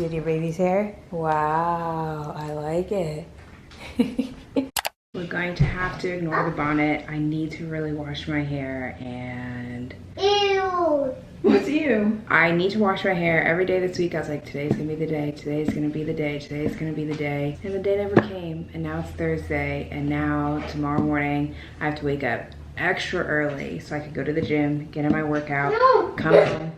did your baby's hair? Wow, I like it. We're going to have to ignore the bonnet. I need to really wash my hair and... Ew! What's ew? I need to wash my hair every day this week. I was like, today's gonna be the day, today's gonna be the day, today's gonna be the day. And the day never came, and now it's Thursday, and now tomorrow morning I have to wake up extra early so I can go to the gym, get in my workout, come home,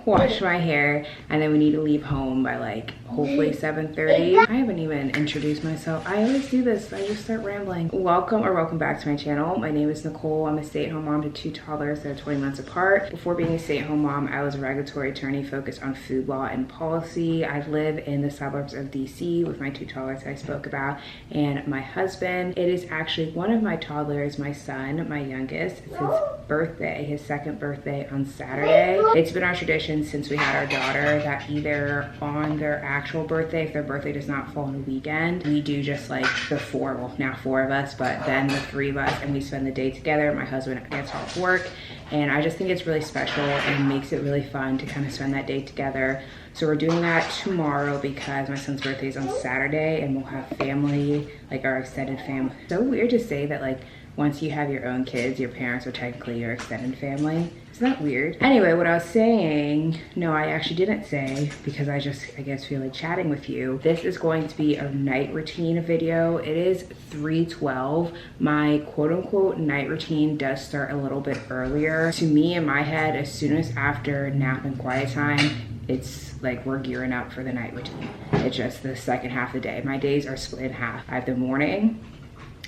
wash my hair, and then we need to leave home by like hopefully 7:30. I haven't even introduced myself. I always do this, I just start rambling. Welcome back to my channel. My name is Nicole. I'm a stay-at-home mom to 2 toddlers that are 20 months apart. Before being a stay-at-home mom, I was a regulatory attorney focused on food law and policy. I live in the suburbs of DC with my 2 toddlers that I spoke about and my husband. It is actually one of my toddlers, my son, my youngest. It's his birthday, his 2nd birthday on Saturday. It's been our tradition since we had our daughter that either on their actual birthday, if their birthday does not fall on a weekend, we do just like the 4, well now 4 of us, but then the 3 of us, and we spend the day together. My husband gets off work, and I just think it's really special and makes it really fun to kind of spend that day together. So we're doing that tomorrow because my son's birthday is on Saturday, and we'll have family, like our extended family. So weird to say that like once you have your own kids, your parents are technically your extended family. Isn't that weird? Anyway, what I was saying, no, I actually didn't say because I guess feel like chatting with you. This is going to be a night routine video. It is 3:12. My quote unquote night routine does start a little bit earlier. To me, in my head, as soon as after nap and quiet time, it's like we're gearing up for the night routine. It's just the second half of the day. My days are split in half. I have the morning,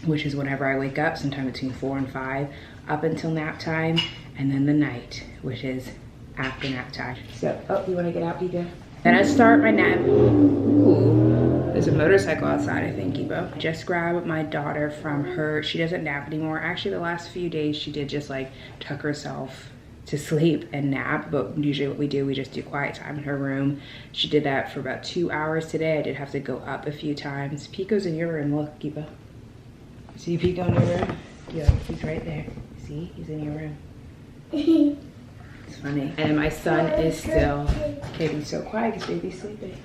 which is whenever I wake up, sometime between 4 and 5, up until nap time, and then the night, which is after nap time. So, oh, you wanna get out, Eva? Then I start my nap. Ooh, there's a motorcycle outside, I think, Eva. I just grabbed my daughter from her, she doesn't nap anymore. Actually, the last few days she did just like tuck herself to sleep and nap, but usually what we do, we just do quiet time in her room. She did that for about 2 hours today. I did have to go up a few times. Pico's in your room, look, Eva. See Pico in your room? Yeah, he's right there. See, he's in your room. It's funny. And my son is still, okay, be so quiet because baby's sleeping.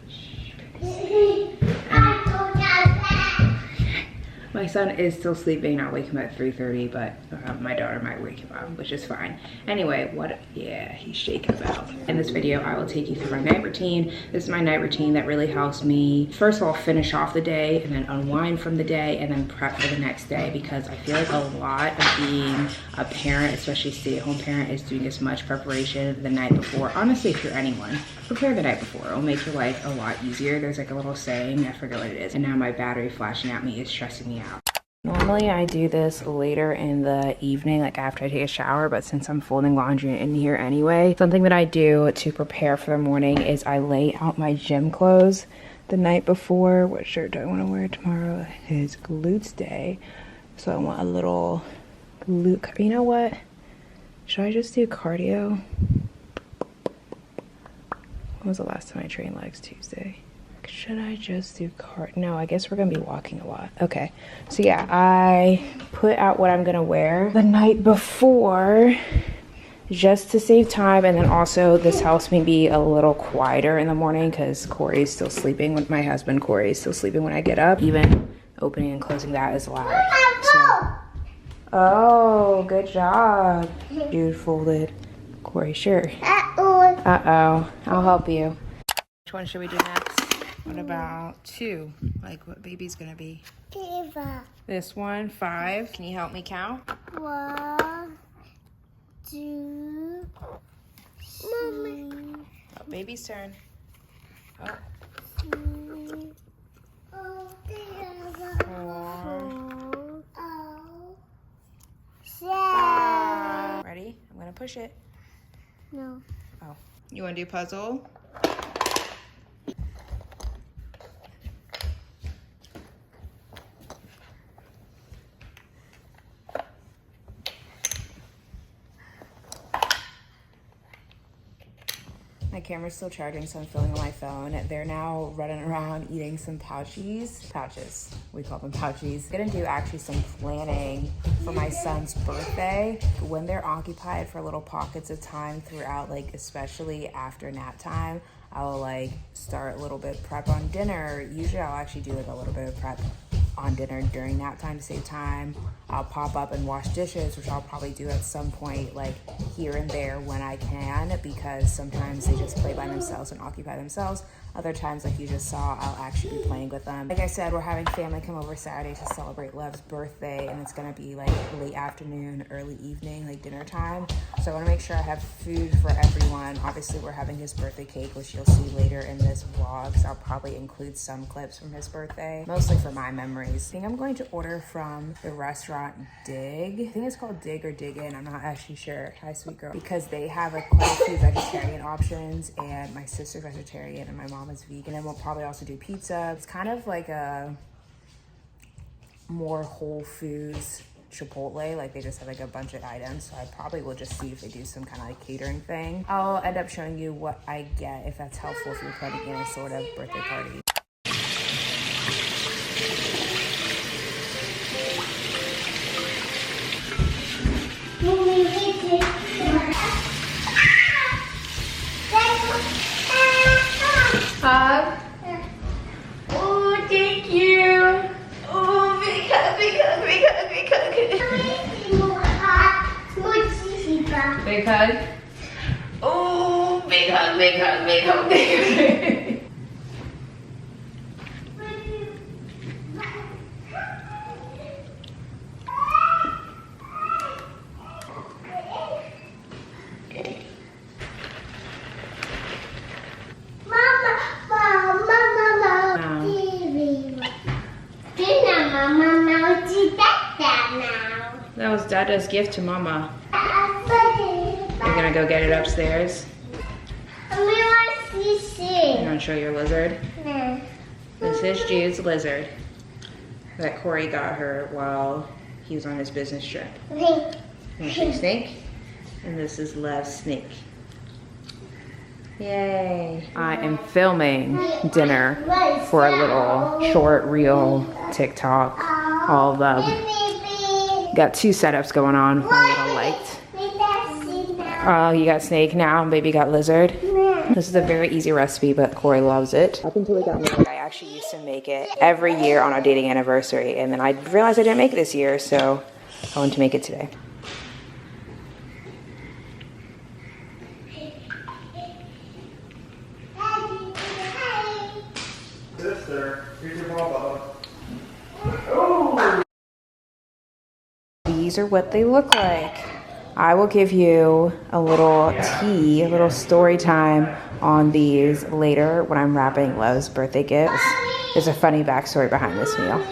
Shh, baby's sleeping. My son is still sleeping. I'll wake him at 3:30, but my daughter might wake him up, which is fine. Anyway, yeah, he's shaking about. In this video, I will take you through my night routine. This is my night routine that really helps me, first of all, finish off the day and then unwind from the day and then prep for the next day, because I feel like a lot of being a parent, especially stay-at-home parent, is doing as much preparation the night before. Honestly, if you're anyone, prepare the night before. It'll make your life a lot easier. There's like a little saying, I forget what it is, and now my battery flashing at me is stressing me out. Normally I do this later in the evening, like after I take a shower, but since I'm folding laundry in here anyway, something that I do to prepare for the morning is I lay out my gym clothes the night before. What shirt do I want to wear tomorrow? It's glutes day, so I want a little glute. You know what? Should I just do cardio? When was the last time I trained legs? Tuesday. Should I just do no, I guess we're gonna be walking a lot. Okay, so yeah, I put out what I'm gonna wear the night before just to save time, and then also this helps me be a little quieter in the morning because Corey's still sleeping. With my husband, Corey's still sleeping when I get up. Even opening and closing that is loud. So, oh, good job. Dude folded Corey's shirt. Uh-oh, I'll help you. Which one should we do next? What about 2? Like what baby's gonna be? Eva. This one, 5. Can you help me count? 1, 2, Mommy. Oh, baby's turn. Oh. 3, 4, 5. Ready? I'm gonna push it. No. Oh. You wanna do puzzle? My camera's still charging, so I'm filming on my phone. They're now running around eating some pouches. We call them pouches. I'm gonna do actually some planning for my son's birthday. When they're occupied for little pockets of time throughout, like especially after nap time, I'll like start a little bit prep on dinner. Usually I'll actually do like a little bit of prep on dinner during nap time to save time. I'll pop up and wash dishes, which I'll probably do at some point, like here and there when I can, because sometimes they just play by themselves and occupy themselves. Other times, like you just saw, I'll actually be playing with them. Like I said, we're having family come over Saturday to celebrate Love's birthday, and it's gonna be like late afternoon, early evening, like dinner time. So I wanna make sure I have food for everyone. Obviously, we're having his birthday cake, which you'll see later in this vlog. So I'll probably include some clips from his birthday, mostly for my memories. I think I'm going to order from the restaurant Dig. I think it's called Dig or Dig In. I'm not actually sure. Hi, sweet girl. Because they have like quite a few vegetarian options, and my sister's vegetarian and my mom is vegan, and we'll probably also do pizza. It's kind of like a more Whole Foods Chipotle, like they just have like a bunch of items. So I probably will just see if they do some kind of like catering thing. I'll end up showing you what I get if that's helpful if you're planning any sort of birthday party. Hug. Oh, thank you. Oh, big hug, big hug, big hug, big hug. Big hug. Oh, big hug, big hug, big hug, big hug. That was Dada's gift to Mama. You're gonna go get it upstairs? You want to show your lizard? No. This is Jude's lizard that Corey got her while he was on his business trip. And she's Snake, and this is Love's snake. Yay. I am filming dinner for a little short reel TikTok. All of them. Got two setups going on. My little light. Oh, you got snake now, and baby got lizard. This is a very easy recipe, but Corey loves it. Up until we got married, I actually used to make it every year on our dating anniversary, and then I realized I didn't make it this year, so I wanted to make it today. Sister, here's your ball. These are what they look like. I will give you a little tea, a little story time on these later when I'm wrapping Love's birthday gifts. There's a funny backstory behind this meal.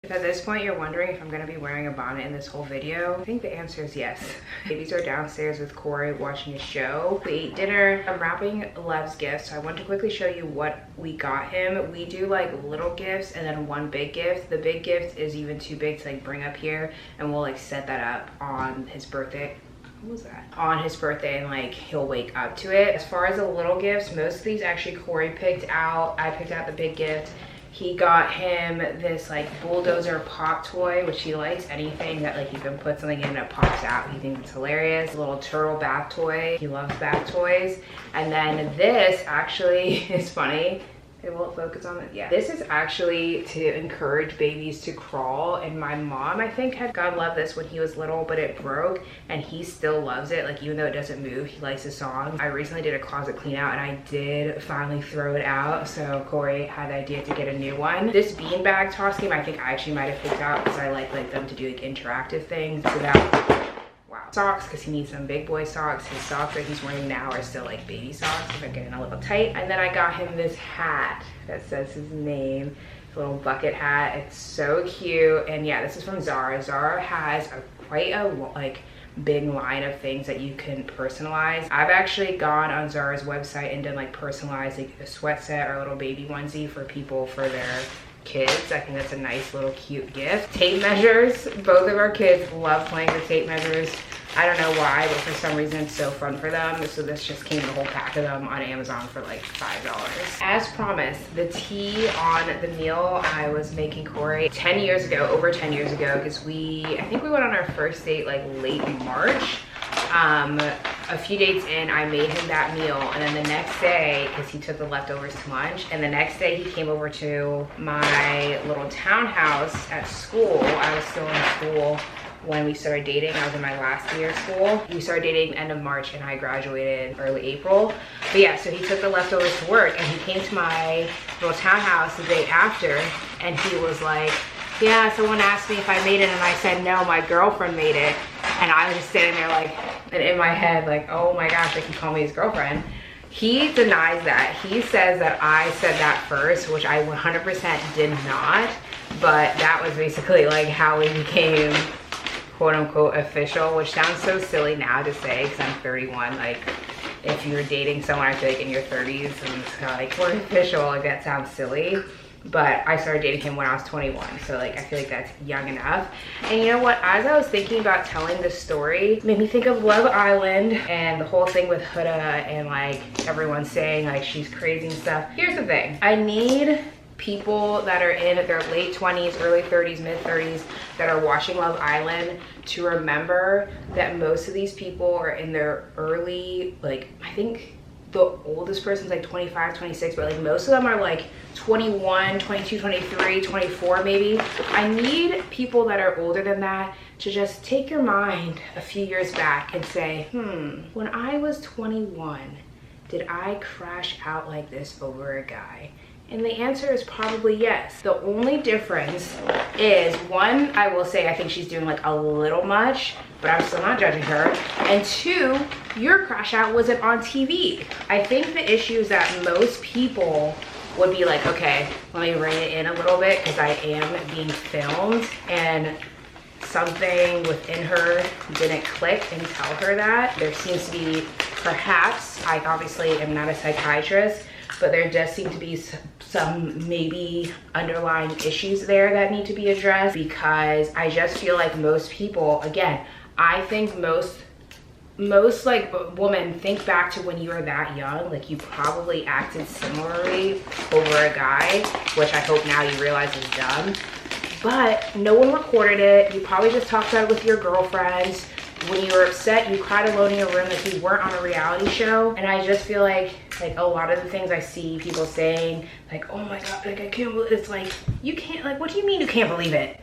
If at this point you're wondering if I'm gonna be wearing a bonnet in this whole video, I think the answer is yes. Babies are downstairs with Corey watching a show. We ate dinner. I'm wrapping Love's gifts, so I want to quickly show you what we got him. We do like little gifts and then one big gift. The big gift is even too big to like bring up here, and we'll like set that up on his birthday. What was that? On his birthday, and like he'll wake up to it. As far as the little gifts, most of these actually Corey picked out. I picked out the big gift. He got him this like bulldozer pop toy, which he likes anything that like you can put something in and it pops out. He thinks it's hilarious. A little turtle bath toy. He loves bath toys. And then this actually is funny. It won't focus on it. Yeah. This is actually to encourage babies to crawl. And my mom, I think, had God love this when he was little, but it broke and he still loves it. Like, even though it doesn't move, he likes the song. I recently did a closet clean out and I did finally throw it out. So Corey had the idea to get a new one. This beanbag toss game, I think I actually might have picked out because I like them to do like interactive things. So that socks, because he needs some big boy socks. His socks that he's wearing now are still like baby socks, so they're getting a little tight. And then I got him this hat that says his name, a little bucket hat. It's so cute. And yeah, this is from Zara. Zara has quite a like big line of things that you can personalize. I've actually gone on Zara's website and done like personalized like a sweat set or a little baby onesie for people for their kids. I think that's a nice little cute gift. Tape measures. Both of our kids love playing with tape measures. I don't know why, but for some reason it's so fun for them. So this just came a whole pack of them on Amazon for like $5. As promised, the tea on the meal I was making Corey 10 years ago, over 10 years ago, because I think we went on our first date like late March. a few dates in, I made him that meal, and then the next day, because he took the leftovers to lunch, and the next day he came over to my little townhouse at school. I was still in school when we started dating. I was in my last year of school. We started dating end of March and I graduated early April. But yeah, so he took the leftovers to work and he came to my little townhouse the day after and he was like, yeah, someone asked me if I made it and I said no, my girlfriend made it. And I was just standing there like, and in my head like, oh my gosh, like he called me his girlfriend. He denies that. He says that I said that first, which I 100% did not. But that was basically like how we became quote unquote official, which sounds so silly now to say because I'm 31. Like if you're dating someone I feel like in your 30s and it's kind of like we're official, like that sounds silly. But I started dating him when I was 21, so like I feel like that's young enough. And you know what, as I was thinking about telling this story, it made me think of Love Island and the whole thing with Huda and like everyone saying like she's crazy and stuff. Here's the thing, I need people that are in their late 20s, early 30s, mid 30s that are watching Love Island to remember that most of these people are in their early, like I think the oldest person's like 25, 26, but like most of them are like 21, 22, 23, 24 maybe. I need people that are older than that to just take your mind a few years back and say, when I was 21, did I crash out like this over a guy? And the answer is probably yes. The only difference is, one, I will say I think she's doing like a little much, but I'm still not judging her. And two, your crash out wasn't on TV. I think the issue is that most people would be like, okay, let me rein it in a little bit because I am being filmed and something within her didn't click and tell her that. There seems to be, perhaps, I obviously am not a psychiatrist, but there does seem to be some maybe underlying issues there that need to be addressed, because I just feel like most people, again, I think most like women think back to when you were that young, like you probably acted similarly over a guy, which I hope now you realize is dumb. But no one recorded it. You probably just talked about it with your girlfriends. When you were upset, you cried alone in your room like you weren't on a reality show. And I just feel like a lot of the things I see people saying, like, oh my God, like I can't believe it. It's like, you can't, like, what do you mean you can't believe it?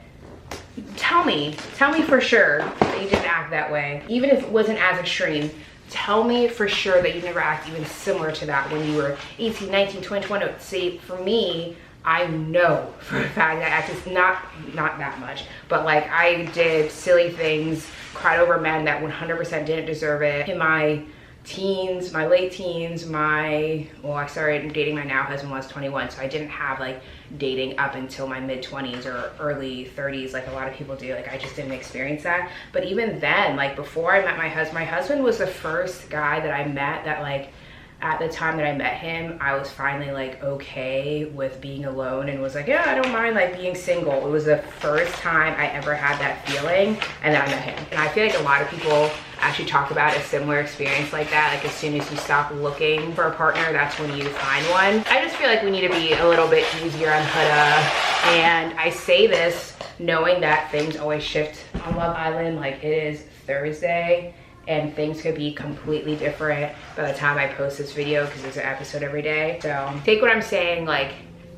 Tell me for sure that you didn't act that way. Even if it wasn't as extreme, tell me for sure that you never act even similar to that when you were 18, 19, 20, 21. See, for me, I know for a fact that I acted not that much, but like I did silly things, cried over men that 100% didn't deserve it. In my teens, my late teens, well, I started dating my now husband when I was 21, so I didn't have like dating up until my mid 20s or early 30s like a lot of people do. Like I just didn't experience that. But even then, like before I met my husband was the first guy that I met that like, at the time that I met him, I was finally like okay with being alone and was like, yeah, I don't mind like being single. It was the first time I ever had that feeling, and then I met him. And I feel like a lot of people actually talk about a similar experience like that. Like as soon as you stop looking for a partner, that's when you find one. I just feel like we need to be a little bit easier on Huda. And I say this knowing that things always shift on Love Island. Like it is Thursday, and things could be completely different by the time I post this video because there's an episode every day. So take what I'm saying like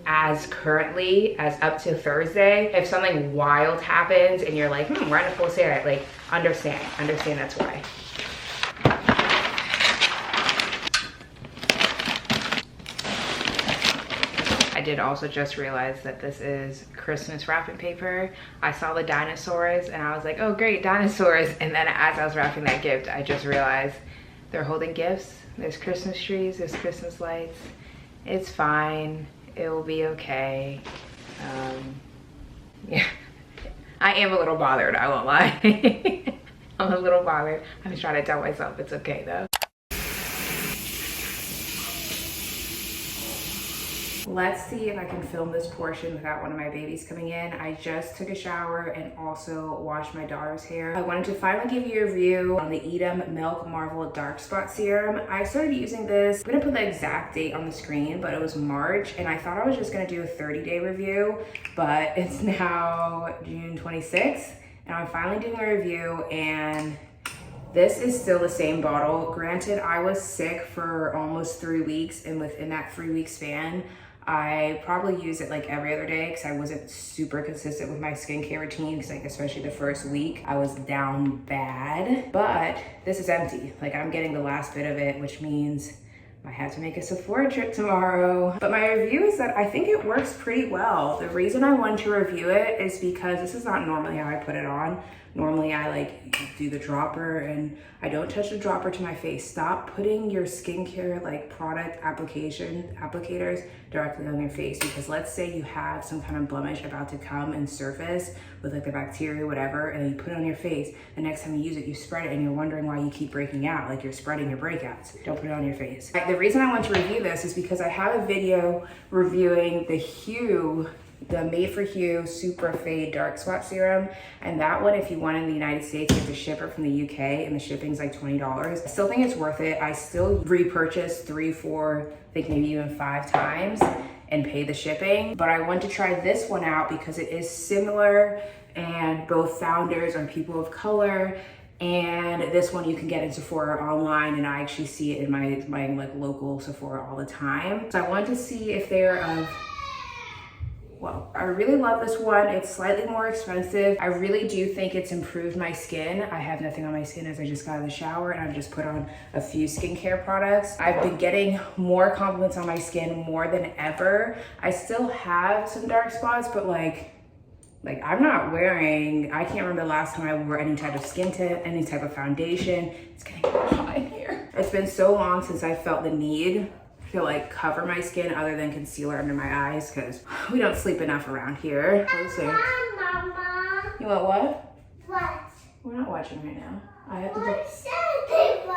as currently, as up to Thursday. If something wild happens and you're like, we're in a full set, like understand that's why. I did also just realize that this is Christmas wrapping paper. I saw the dinosaurs and I was like, oh great, dinosaurs. And then as I was wrapping that gift, I just realized they're holding gifts. There's Christmas trees, there's Christmas lights. It's fine, it will be okay. Yeah, I am a little bothered, I won't lie. I'm a little bothered. I'm just trying to tell myself it's okay though. Let's see if I can film this portion without one of my babies coming in. I just took a shower and also washed my daughter's hair. I wanted to finally give you a review on the Edam Milk Marvel Dark Spot Serum. I started using this. I'm gonna put the exact date on the screen, but it was March, and I thought I was just gonna do a 30-day review, but it's now June 26th, and I'm finally doing a review, and This is still the same bottle. Granted, I was sick for almost 3 weeks, and within that 3-week span, I probably use it like every other day because I wasn't super consistent with my skincare routine, because like especially the first week I was down bad. But this is empty. Like I'm getting the last bit of it, which means I have to make a Sephora trip tomorrow. But my review is that I think it works pretty well. The reason I wanted to review it is because this is not normally how I put it on. Normally I like do the dropper, and I don't touch the dropper to my face. Stop putting your skincare like product applicators directly on your face, because let's say you have some kind of blemish about to come and surface with like the bacteria, whatever, and you put it on your face. The next time you use it, you spread it, and you're wondering why you keep breaking out, like you're spreading your breakouts. Don't put it on your face. The reason I want to review this is because I have a video reviewing the Made for Hue Super Fade Dark Spot Serum. And that one, if you want in the United States, you have to ship it from the UK, and the shipping's like $20. I still think it's worth it. I still repurchase 3, 4, I think maybe even 5 times and pay the shipping. But I want to try this one out because it is similar, and both founders are people of color. And this one you can get in Sephora online, and I actually see it in my like local Sephora all the time. So I wanted to see if they're well, I really love this one. It's slightly more expensive. I really do think it's improved my skin. I have nothing on my skin as I just got out of the shower, and I've just put on a few skincare products. I've been getting more compliments on my skin more than ever. I still have some dark spots, but like I'm not wearing, I can't remember the last time I wore any type of skin tint, any type of foundation. It's getting hot in here. It's been so long since I felt the need to like cover my skin other than concealer under my eyes, because we don't sleep enough around here. Closer. Mama. You want what? What? We're not watching right now. I have to What sandpaper?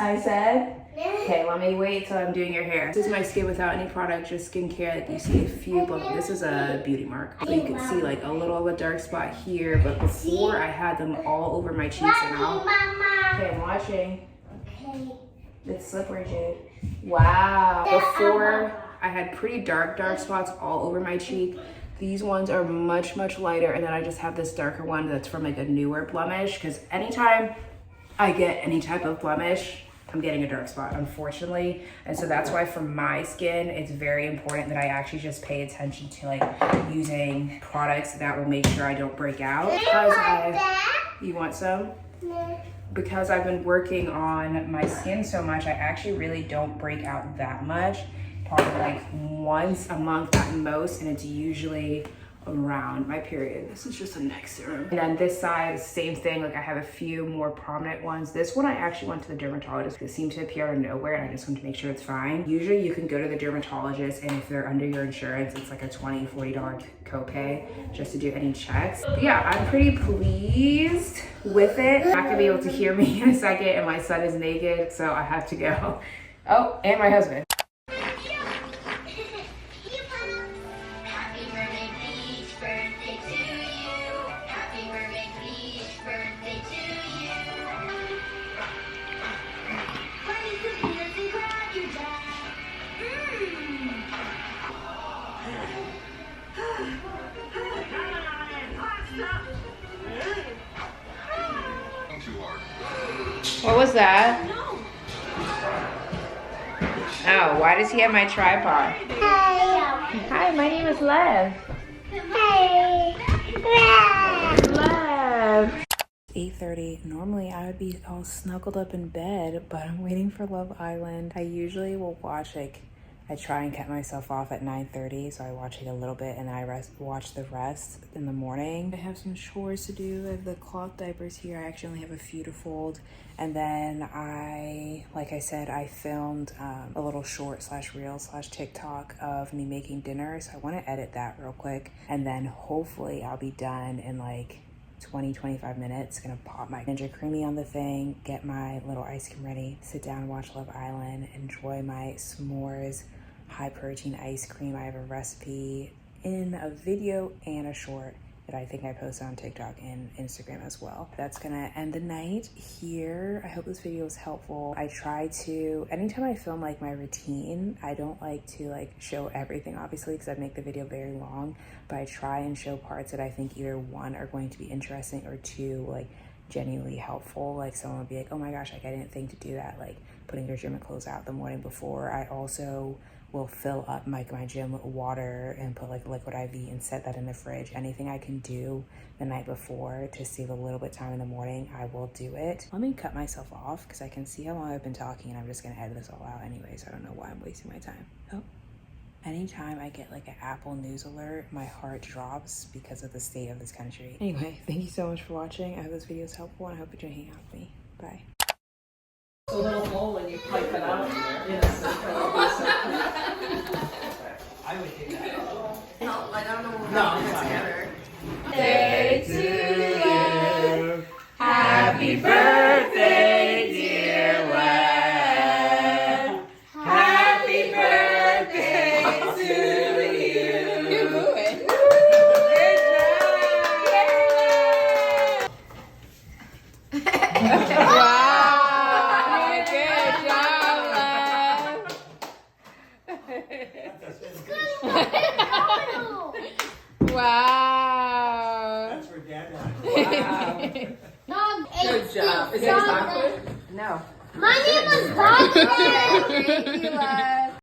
I said? Okay, let me wait till I'm doing your hair. This is my skin without any product, just skincare. Like you see a few, but this is a beauty mark. So you can see like a little of a dark spot here, but before I had them all over my cheeks and all. Okay, I'm watching. Okay. It's slippery, Jade. Wow. Before I had pretty dark spots all over my cheek. These ones are much lighter, and then I just have this darker one that's from like a newer blemish, because anytime I get any type of blemish, I'm getting a dark spot, unfortunately. And so that's why for my skin, it's very important that I actually just pay attention to like using products that will make sure I don't break out. You want some? No. Because I've been working on my skin so much, I actually really don't break out that much. Probably like once a month at most, and it's usually around my period. This is just a neck serum. And then this side, same thing. Like I have a few more prominent ones. This one I actually went to the dermatologist. It seemed to appear out of nowhere, and I just want to make sure it's fine. Usually you can go to the dermatologist, and if they're under your insurance, it's like a $20, $40 copay just to do any checks. But yeah, I'm pretty pleased with it. You're not gonna be able to hear me in a second, and my son is naked, so I have to go. Oh, and my husband. What was that? Oh, why does he have my tripod? Hey. Hi, my name is Lev. Hey. Lev. 8:30. Normally I would be all snuggled up in bed, but I'm waiting for Love Island. I usually will watch I try and cut myself off at 9:30, so I watch a little bit and I watch the rest in the morning. I have some chores to do. I have the cloth diapers here. I actually only have a few to fold. And then like I said, I filmed a little short /reel /TikTok of me making dinner. So I want to edit that real quick. And then hopefully I'll be done in like 20-25 minutes. Gonna pop my Ninja Creamy on the thing, get my little ice cream ready, sit down, watch Love Island, enjoy my s'mores high protein ice cream. I have a recipe in a video and a short that I think I posted on TikTok and Instagram as well. That's gonna end the night here. I hope this video was helpful. I try to, anytime I film like my routine, I don't like to like show everything obviously because I make the video very long, but I try and show parts that I think either one are going to be interesting or two like genuinely helpful. Like someone would be like, oh my gosh, like I didn't think to do that, like putting your gym clothes out the morning before. I also will fill up my gym with water and put like liquid IV and set that in the fridge. Anything I can do the night before to save a little bit of time in the morning, I will do it. Let me cut myself off because I can see how long I've been talking and I'm just gonna edit this all out anyways. I don't know why I'm wasting my time. Oh. Anytime I get like an Apple News alert, my heart drops because of the state of this country. Anyway, thank you so much for watching. I hope this video is helpful and I hope you're hanging out with me. Bye. A little hole and you pipe it out. I would do that. No, like I don't know what No, we're it's fine. together. Day to you. Happy birthday, dear Wes. Happy birthday to you. You're moving. Good job. Wow. Good job, Wes. Wow. That's for Dad. Dog Good job. Is it chocolate? No. My name is Dog. Thank you, Wes.